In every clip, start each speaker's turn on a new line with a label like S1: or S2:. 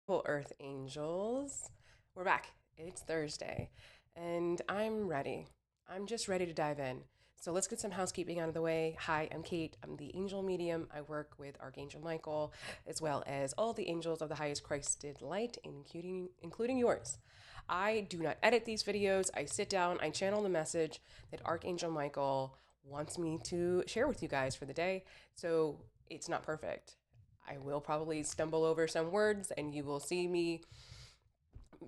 S1: Well, Earth Angels, we're back. It's Thursday, and I'm ready. I'm just ready to dive in. So let's get some housekeeping out of the way. Hi, I'm Kate. I'm the angel medium. I work with Archangel Michael, as well as all the angels of the highest Christed light, including yours. I do not edit these videos. I sit down, I channel the message that Archangel Michael wants me to share with you guys for the day. So it's not perfect. I will probably stumble over some words and you will see me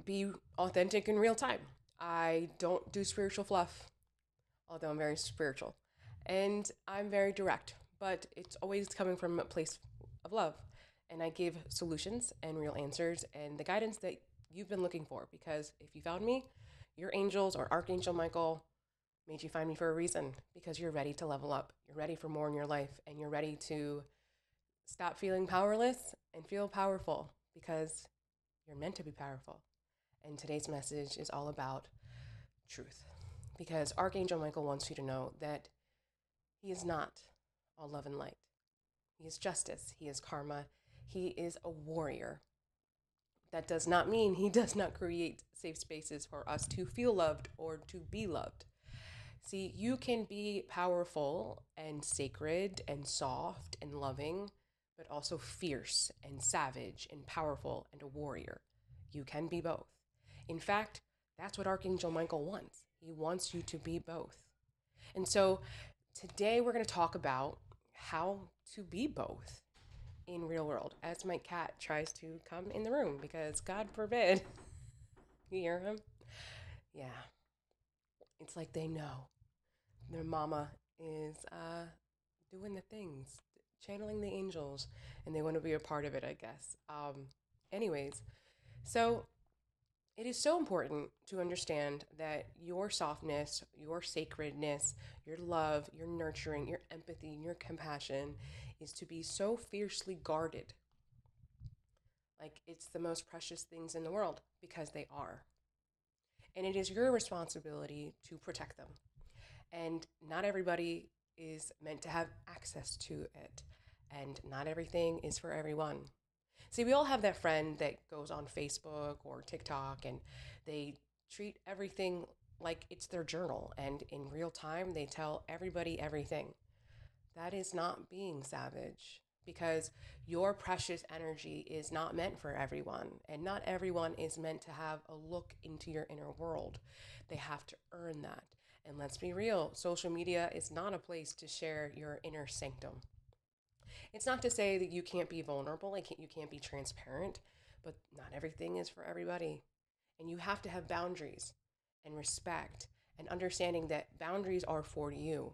S1: be authentic in real time. I don't do spiritual fluff, although I'm very spiritual. And I'm very direct, but it's always coming from a place of love. And I give solutions and real answers and the guidance that you've been looking for. Because if you found me, your angels or Archangel Michael made you find me for a reason because you're ready to level up. You're ready for more in your life and you're ready to stop feeling powerless and feel powerful because you're meant to be powerful. And today's message is all about truth because Archangel Michael wants you to know that he is not all love and light. He is justice, he is karma, he is a warrior. That does not mean he does not create safe spaces for us to feel loved or to be loved. See, you can be powerful and sacred and soft and loving, but also fierce and savage and powerful and a warrior. You can be both. In fact, that's what Archangel Michael wants. He wants you to be both. And so today we're going to talk about how to be both in real world as my cat tries to come in the room because God forbid. You hear him? Yeah. It's like they know their mama is doing the things, channeling the angels, and they want to be a part of it, I guess. Anyways, so it is so important to understand that your softness, your sacredness, your love, your nurturing, your empathy, and your compassion is to be so fiercely guarded. Like it's the most precious things in the world because they are. And it is your responsibility to protect them. And not everybody is meant to have access to it. And not everything is for everyone. See, we all have that friend that goes on Facebook or TikTok and they treat everything like it's their journal. And in real time, they tell everybody everything. That is not being savage because your precious energy is not meant for everyone. And not everyone is meant to have a look into your inner world. They have to earn that. And let's be real, social media is not a place to share your inner sanctum. It's not to say that you can't be vulnerable, you can't be transparent, but not everything is for everybody. And you have to have boundaries and respect and understanding that boundaries are for you.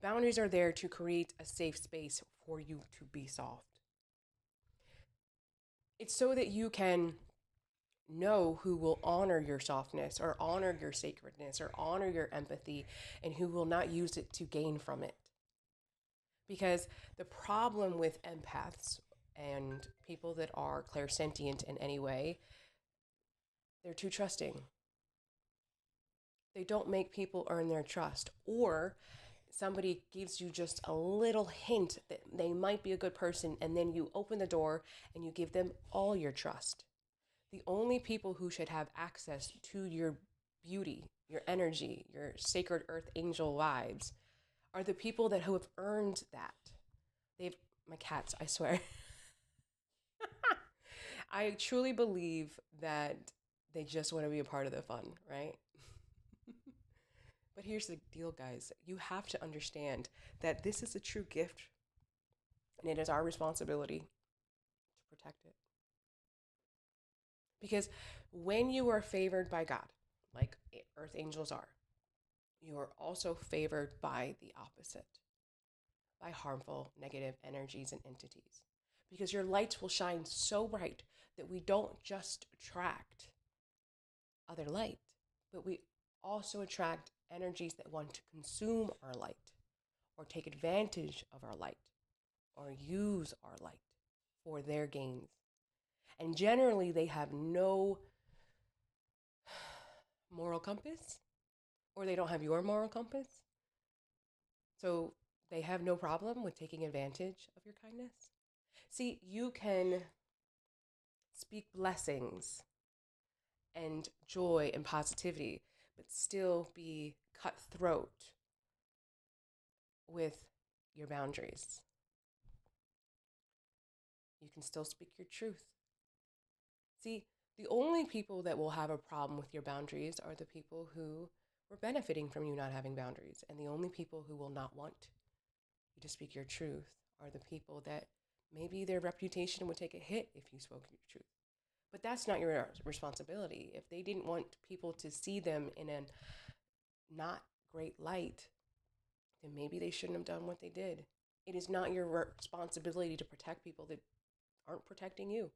S1: Boundaries are there to create a safe space for you to be soft. It's so that you can know who will honor your softness or honor your sacredness or honor your empathy and who will not use it to gain from it. Because the problem with empaths and people that are clairsentient in any way, they're too trusting. They don't make people earn their trust. Or somebody gives you just a little hint that they might be a good person, and then you open the door and you give them all your trust. The only people who should have access to your beauty, your energy, your sacred earth angel vibes are the people that who have earned that. They've my cats, I swear. I truly believe that they just want to be a part of the fun, right? But here's the deal, guys. You have to understand that this is a true gift and it is our responsibility to protect it. Because when you are favored by God, like earth angels are, you are also favored by the opposite, by harmful, negative energies and entities. Because your lights will shine so bright that we don't just attract other light, but we also attract energies that want to consume our light or take advantage of our light or use our light for their gains. And generally, they have no moral compass or they don't have your moral compass. So they have no problem with taking advantage of your kindness. See, you can speak blessings and joy and positivity, but still be cutthroat with your boundaries. You can still speak your truth. See, the only people that will have a problem with your boundaries are the people who were benefiting from you not having boundaries. And the only people who will not want you to speak your truth are the people that maybe their reputation would take a hit if you spoke your truth. But that's not your responsibility. If they didn't want people to see them in a not great light, then maybe they shouldn't have done what they did. It is not your responsibility to protect people that aren't protecting you.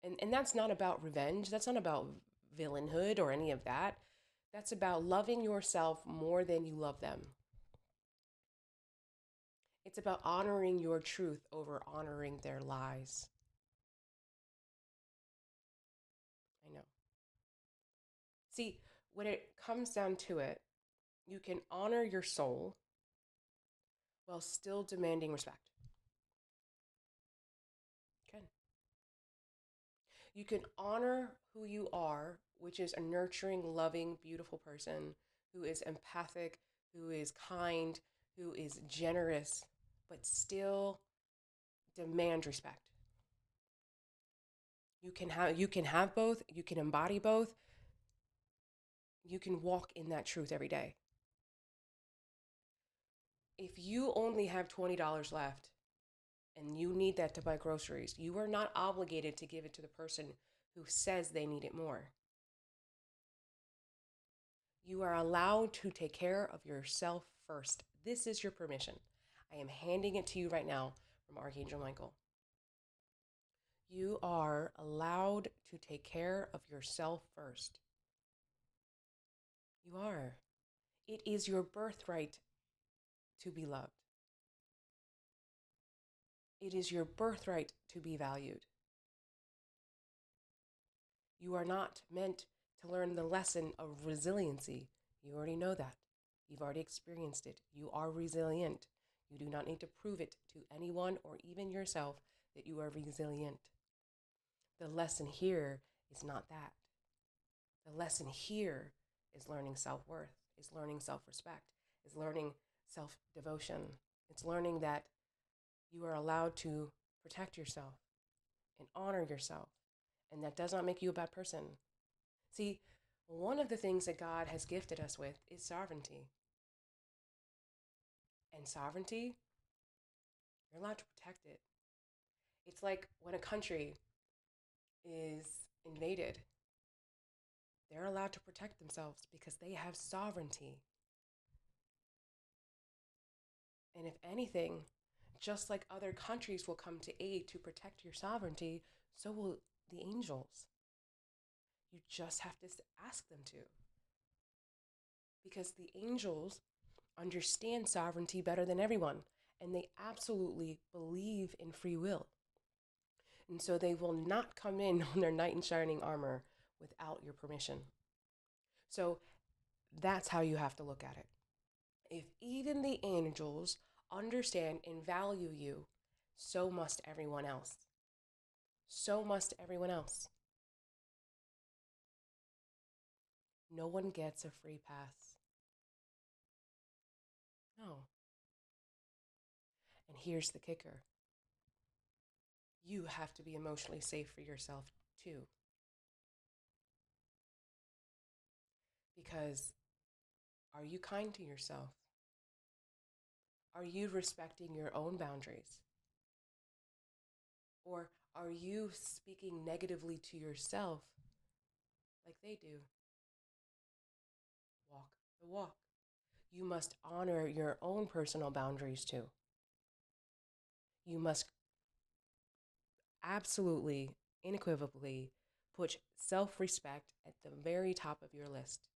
S1: And that's not about revenge. That's not about villainhood or any of that. That's about loving yourself more than you love them. It's about honoring your truth over honoring their lies. I know. See, when it comes down to it, you can honor your soul while still demanding respect. You can honor who you are, which is a nurturing, loving, beautiful person who is empathic, who is kind, who is generous, but still demand respect. You can have both, you can embody both. You can walk in that truth every day. If you only have $20 left and you need that to buy groceries, you are not obligated to give it to the person who says they need it more. You are allowed to take care of yourself first. This is your permission. I am handing it to you right now from Archangel Michael. You are allowed to take care of yourself first. You are. It is your birthright to be loved. It is your birthright to be valued. You are not meant to learn the lesson of resiliency. You already know that. You've already experienced it. You are resilient. You do not need to prove it to anyone or even yourself that you are resilient. The lesson here is not that. The lesson here is learning self-worth, is learning self-respect, is learning self-devotion. It's learning that you are allowed to protect yourself and honor yourself. And that does not make you a bad person. See, one of the things that God has gifted us with is sovereignty. And sovereignty, you're allowed to protect it. It's like when a country is invaded, they're allowed to protect themselves because they have sovereignty. And if anything, just like other countries will come to aid to protect your sovereignty, so will the angels. You just have to ask them to. Because the angels understand sovereignty better than everyone, and they absolutely believe in free will. And so they will not come in on their knight in shining armor without your permission. So that's how you have to look at it. If even the angels understand and value you, so must everyone else. So must everyone else. No one gets a free pass. No. And here's the kicker. You have to be emotionally safe for yourself too. Because are you kind to yourself? Are you respecting your own boundaries? Or are you speaking negatively to yourself like they do? Walk the walk. You must honor your own personal boundaries too. You must absolutely, unequivocally put self-respect at the very top of your list.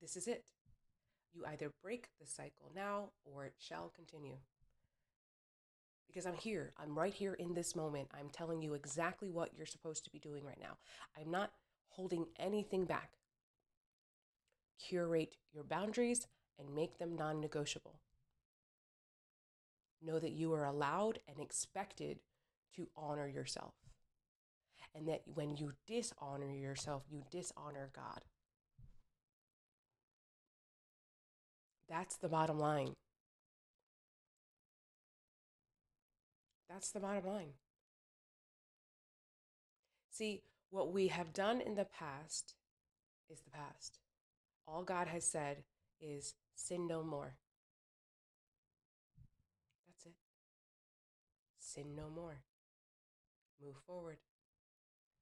S1: This is it. You either break the cycle now or it shall continue. Because I'm here. I'm right here in this moment. I'm telling you exactly what you're supposed to be doing right now. I'm not holding anything back. Curate your boundaries and make them non-negotiable. Know that you are allowed and expected to honor yourself. And that when you dishonor yourself, you dishonor God. That's the bottom line. That's the bottom line. See, what we have done in the past is the past. All God has said is sin no more. That's it. Sin no more. Move forward.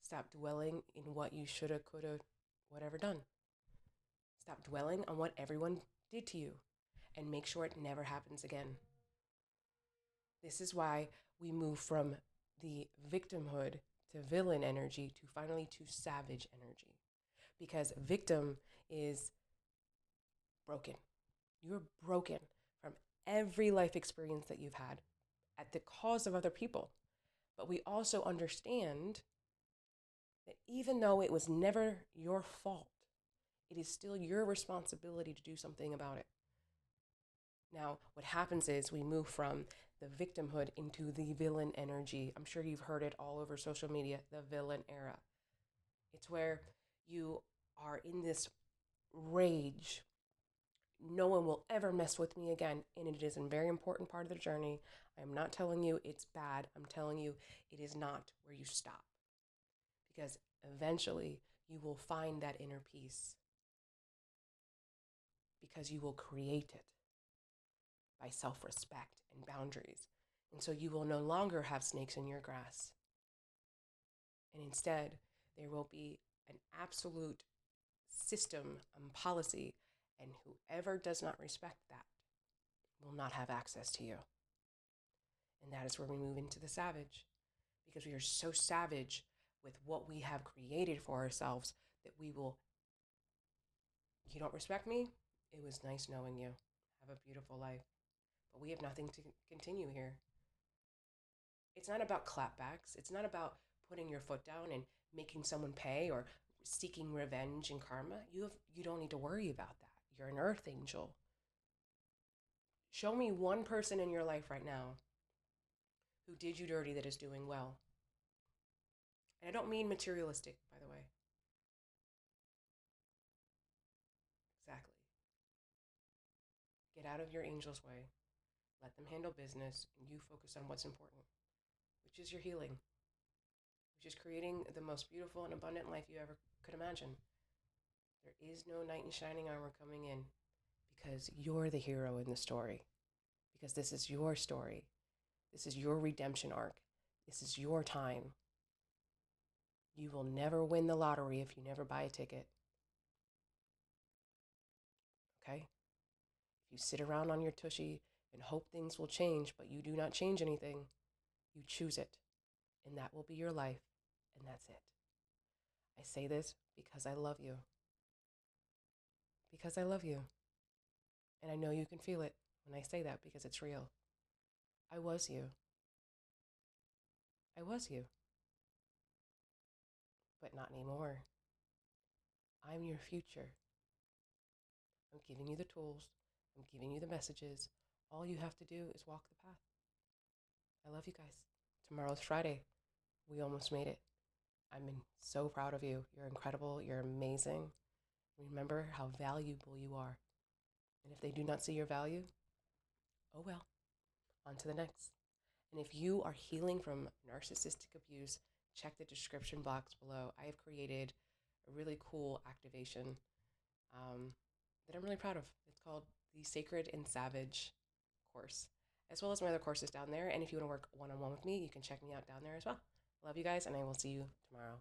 S1: Stop dwelling in what you shoulda, coulda, whatever done. Stop dwelling on what everyone did to you and make sure it never happens again. This is why we move from the victimhood to villain energy to finally to savage energy. Because victim is broken. You're broken from every life experience that you've had at the cause of other people. But we also understand that even though it was never your fault, it is still your responsibility to do something about it. Now, what happens is we move from the victimhood into the villain energy. I'm sure you've heard it all over social media, the villain era. It's where you are in this rage. No one will ever mess with me again. And it is a very important part of the journey. I am not telling you it's bad. I'm telling you it is not where you stop. Because eventually you will find that inner peace. Because you will create it by self-respect and boundaries. And so you will no longer have snakes in your grass. And instead, there will be an absolute system and policy, and whoever does not respect that will not have access to you. And that is where we move into the savage, because we are so savage with what we have created for ourselves that we will, you don't respect me? It was nice knowing you. Have a beautiful life. But we have nothing to continue here. It's not about clapbacks. It's not about putting your foot down and making someone pay or seeking revenge and karma. You don't need to worry about that. You're an Earth Angel. Show me one person in your life right now who did you dirty that is doing well. And I don't mean materialistic, by the way. Exactly. Get out of your angel's way. Let them handle business, and you focus on what's important, which is your healing, which is creating the most beautiful and abundant life you ever could imagine. There is no knight in shining armor coming in, because you're the hero in the story. Because this is your story. This is your redemption arc. This is your time. You will never win the lottery if you never buy a ticket. Okay? If you sit around on your tushy and hope things will change, but you do not change anything, you choose it. And that will be your life. And that's it. I say this because I love you. Because I love you. And I know you can feel it when I say that, because it's real. I was you. I was you. But not anymore. I'm your future. I'm giving you the tools. I'm giving you the messages. All you have to do is walk the path. I love you guys. Tomorrow's Friday. We almost made it. I'm so proud of you. You're incredible. You're amazing. Remember how valuable you are. And if they do not see your value, oh well. On to the next. And if you are healing from narcissistic abuse, check the description box below. I have created a really cool activation that I'm really proud of. It's called the Sacred and Savage course, as well as my other courses down there. And if you want to work one-on-one with me, you can check me out down there as well. Love you guys, and I will see you tomorrow.